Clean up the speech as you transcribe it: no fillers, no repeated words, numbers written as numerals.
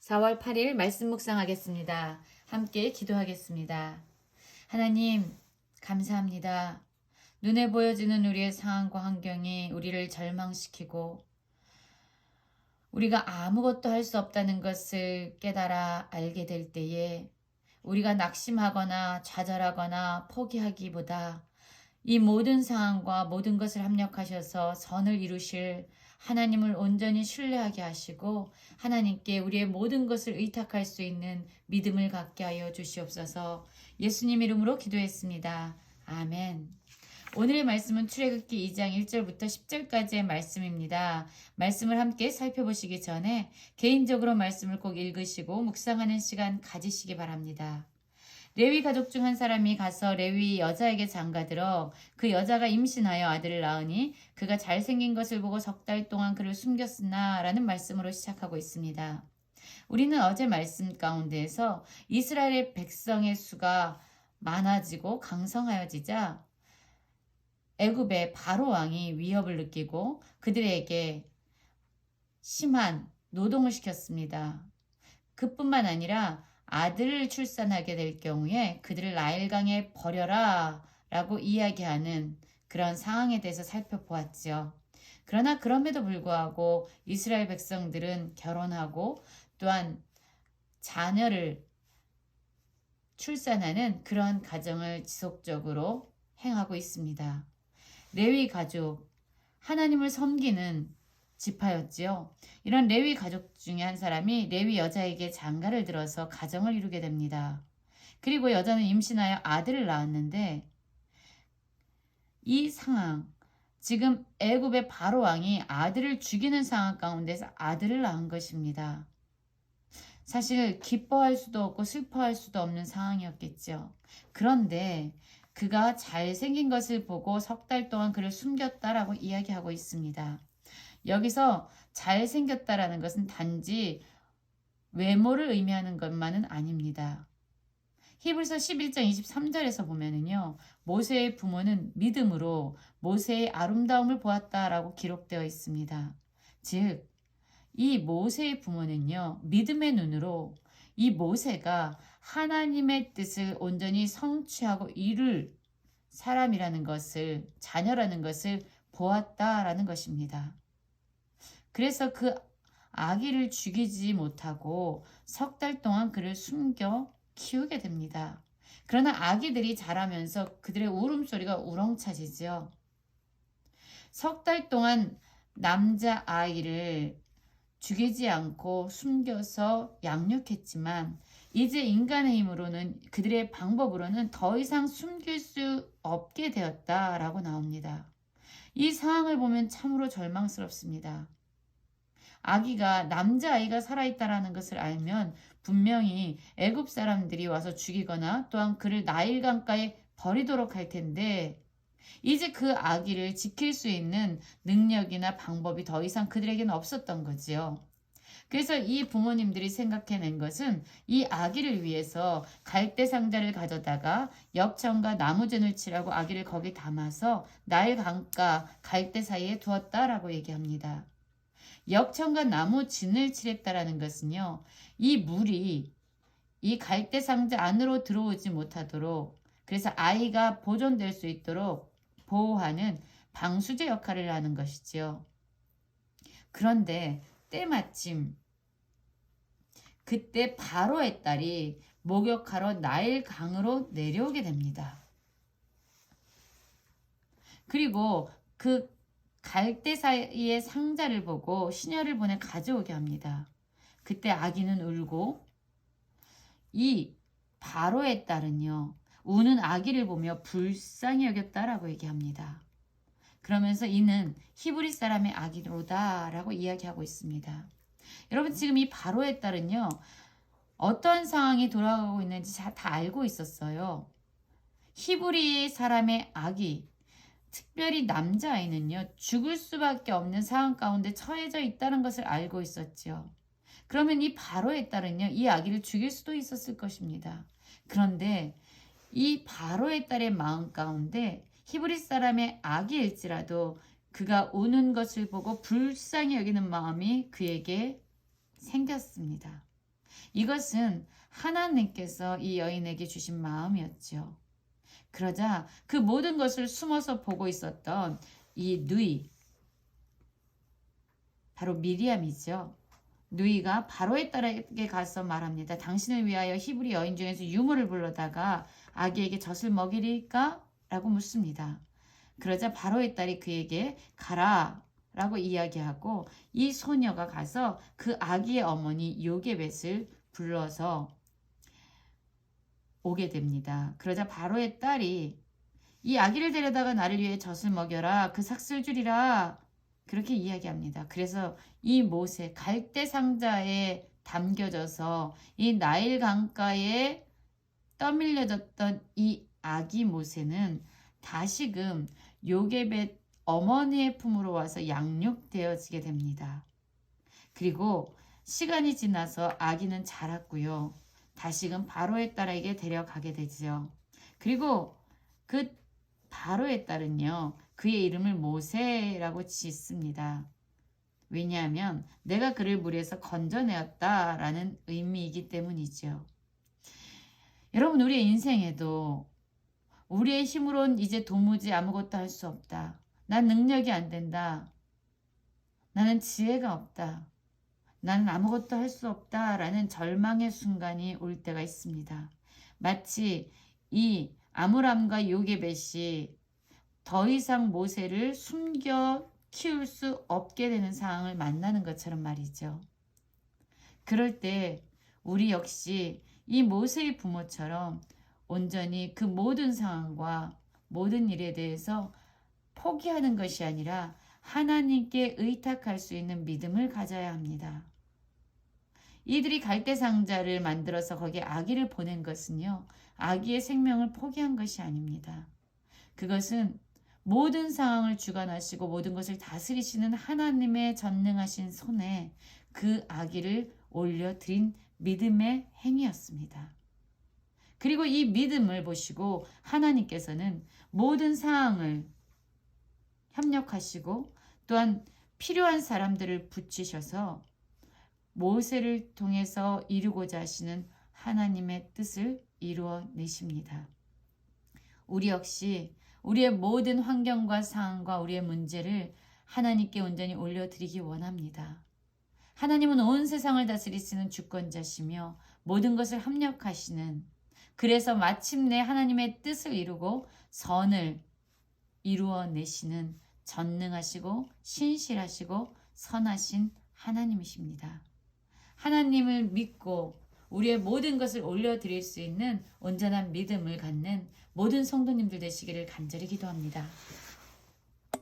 4월 8일 말씀 묵상하겠습니다. 함께 기도하겠습니다. 하나님, 감사합니다. 눈에 보여지는 우리의 상황과 환경이 우리를 절망시키고 우리가 아무것도 할 수 없다는 것을 깨달아 알게 될 때에 우리가 낙심하거나 좌절하거나 포기하기보다 이 모든 상황과 모든 것을 합력하셔서 선을 이루실 하나님을 온전히 신뢰하게 하시고 하나님께 우리의 모든 것을 의탁할 수 있는 믿음을 갖게 하여 주시옵소서. 예수님 이름으로 기도했습니다. 아멘. 오늘의 말씀은 출애굽기 2장 1절부터 10절까지의 말씀입니다. 말씀을 함께 살펴보시기 전에 개인적으로 말씀을 꼭 읽으시고 묵상하는 시간 가지시기 바랍니다. 레위 가족 중 한 사람이 가서 레위 여자에게 장가들어 그 여자가 임신하여 아들을 낳으니 그가 잘생긴 것을 보고 6달 동안 그를 숨겼으나 라는 말씀으로 시작하고 있습니다. 우리는 어제 말씀 가운데에서 이스라엘의 백성의 수가 많아지고 강성하여지자 애굽의 바로 왕이 위협을 느끼고 그들에게 심한 노동을 시켰습니다. 그뿐만 아니라 아들을 출산하게 될 경우에 그들을 나일강에 버려라 라고 이야기하는 그런 상황에 대해서 살펴보았죠. 그러나 그럼에도 불구하고 이스라엘 백성들은 결혼하고 또한 자녀를 출산하는 그러한 가정을 지속적으로 행하고 있습니다. 레위 가족, 하나님을 섬기는 지파였지요. 이런 레위 가족 중에 한 사람이 레위 여자에게 장가를 들어서 가정을 이루게 됩니다. 그리고 여자는 임신하여 아들을 낳았는데 이 상황, 지금 애굽의 바로 왕이 아들을 죽이는 상황 가운데서 아들을 낳은 것입니다. 사실 기뻐할 수도 없고 슬퍼할 수도 없는 상황이었겠죠. 그런데 그가 잘생긴 것을 보고 6달 동안 그를 숨겼다라고 이야기하고 있습니다. 여기서 잘생겼다라는 것은 단지 외모를 의미하는 것만은 아닙니다. 히브리서 11장 23절에서 보면은요, 모세의 부모는 믿음으로 모세의 아름다움을 보았다라고 기록되어 있습니다. 즉, 이 모세의 부모는요, 믿음의 눈으로 이 모세가 하나님의 뜻을 온전히 성취하고 이룰 사람이라는 것을, 자녀라는 것을 보았다라는 것입니다. 그래서 그 아기를 죽이지 못하고 6달 동안 그를 숨겨 키우게 됩니다. 그러나 아기들이 자라면서 그들의 울음소리가 우렁차지죠. 6달 동안 남자아이를 죽이지 않고 숨겨서 양육했지만 이제 인간의 힘으로는 그들의 방법으로는 더 이상 숨길 수 없게 되었다라고 나옵니다. 이 상황을 보면 참으로 절망스럽습니다. 아기가 남자아이가 살아있다라는 것을 알면 분명히 애굽 사람들이 와서 죽이거나 또한 그를 나일강가에 버리도록 할 텐데 이제 그 아기를 지킬 수 있는 능력이나 방법이 더 이상 그들에게는 없었던 거지요. 그래서 이 부모님들이 생각해낸 것은 이 아기를 위해서 갈대 상자를 가져다가 역청과 나무전을 칠하고 아기를 거기 담아서 나일 강가 갈대 사이에 두었다라고 얘기합니다. 역청과 나무 진을 칠했다라는 것은요, 이 물이 이 갈대 상자 안으로 들어오지 못하도록 그래서 아이가 보존될 수 있도록 보호하는 방수제 역할을 하는 것이지요. 그런데 때마침 그때 바로의 딸이 목욕하러 나일 강으로 내려오게 됩니다. 그리고 그 갈대 사이의 상자를 보고 시녀를 보내 가져오게 합니다. 그때 아기는 울고 이 바로의 딸은요, 우는 아기를 보며 불쌍히 여겼다라고 얘기합니다. 그러면서 이는 히브리 사람의 아기로다라고 이야기하고 있습니다. 여러분, 지금 이 바로의 딸은요, 어떤 상황이 돌아가고 있는지 다 알고 있었어요. 히브리 사람의 아기, 특별히 남자아이는요, 죽을 수밖에 없는 상황 가운데 처해져 있다는 것을 알고 있었죠. 그러면 이 바로의 딸은요, 이 아기를 죽일 수도 있었을 것입니다. 그런데 이 바로의 딸의 마음 가운데 히브리 사람의 아기일지라도 그가 우는 것을 보고 불쌍히 여기는 마음이 그에게 생겼습니다. 이것은 하나님께서 이 여인에게 주신 마음이었죠. 그러자 그 모든 것을 숨어서 보고 있었던 이 누이, 바로 미리암이죠. 누이가 바로의 딸에게 가서 말합니다. 당신을 위하여 히브리 여인 중에서 유물을 불러다가 아기에게 젖을 먹이리까? 라고 묻습니다. 그러자 바로의 딸이 그에게 가라 라고 이야기하고 이 소녀가 가서 그 아기의 어머니 요게벳을 불러서 오게 됩니다. 그러자 바로의 딸이 이 아기를 데려다가 나를 위해 젖을 먹여라. 그 삭슬 주리라. 그렇게 이야기합니다. 그래서 이 모세 갈대 상자에 담겨져서 이 나일 강가에 떠밀려졌던 이 아기 모세는 다시금 요게벳 어머니의 품으로 와서 양육되어지게 됩니다. 그리고 시간이 지나서 아기는 자랐고요. 다시금 바로의 딸에게 데려가게 되죠. 그리고 그 바로의 딸은요, 그의 이름을 모세라고 짓습니다. 왜냐하면 내가 그를 물에서 건져내었다라는 의미이기 때문이죠. 여러분, 우리의 인생에도 우리의 힘으로는 이제 도무지 아무것도 할 수 없다. 난 능력이 안 된다. 나는 지혜가 없다. 나는 아무것도 할 수 없다라는 절망의 순간이 올 때가 있습니다. 마치 이 아므람과 요게벳이 더 이상 모세를 숨겨 키울 수 없게 되는 상황을 만나는 것처럼 말이죠. 그럴 때 우리 역시 이 모세의 부모처럼 온전히 그 모든 상황과 모든 일에 대해서 포기하는 것이 아니라 하나님께 의탁할 수 있는 믿음을 가져야 합니다. 이들이 갈대 상자를 만들어서 거기에 아기를 보낸 것은요, 아기의 생명을 포기한 것이 아닙니다. 그것은 모든 상황을 주관하시고 모든 것을 다스리시는 하나님의 전능하신 손에 그 아기를 올려드린 믿음의 행위였습니다. 그리고 이 믿음을 보시고 하나님께서는 모든 상황을 협력하시고 또한 필요한 사람들을 붙이셔서 모세를 통해서 이루고자 하시는 하나님의 뜻을 이루어내십니다. 우리 역시 우리의 모든 환경과 상황과 우리의 문제를 하나님께 온전히 올려드리기 원합니다. 하나님은 온 세상을 다스리시는 주권자시며 모든 것을 합력하시는, 그래서 마침내 하나님의 뜻을 이루고 선을 이루어내시는 전능하시고 신실하시고 선하신 하나님이십니다. 하나님을 믿고 우리의 모든 것을 올려드릴 수 있는 온전한 믿음을 갖는 모든 성도님들 되시기를 간절히 기도합니다.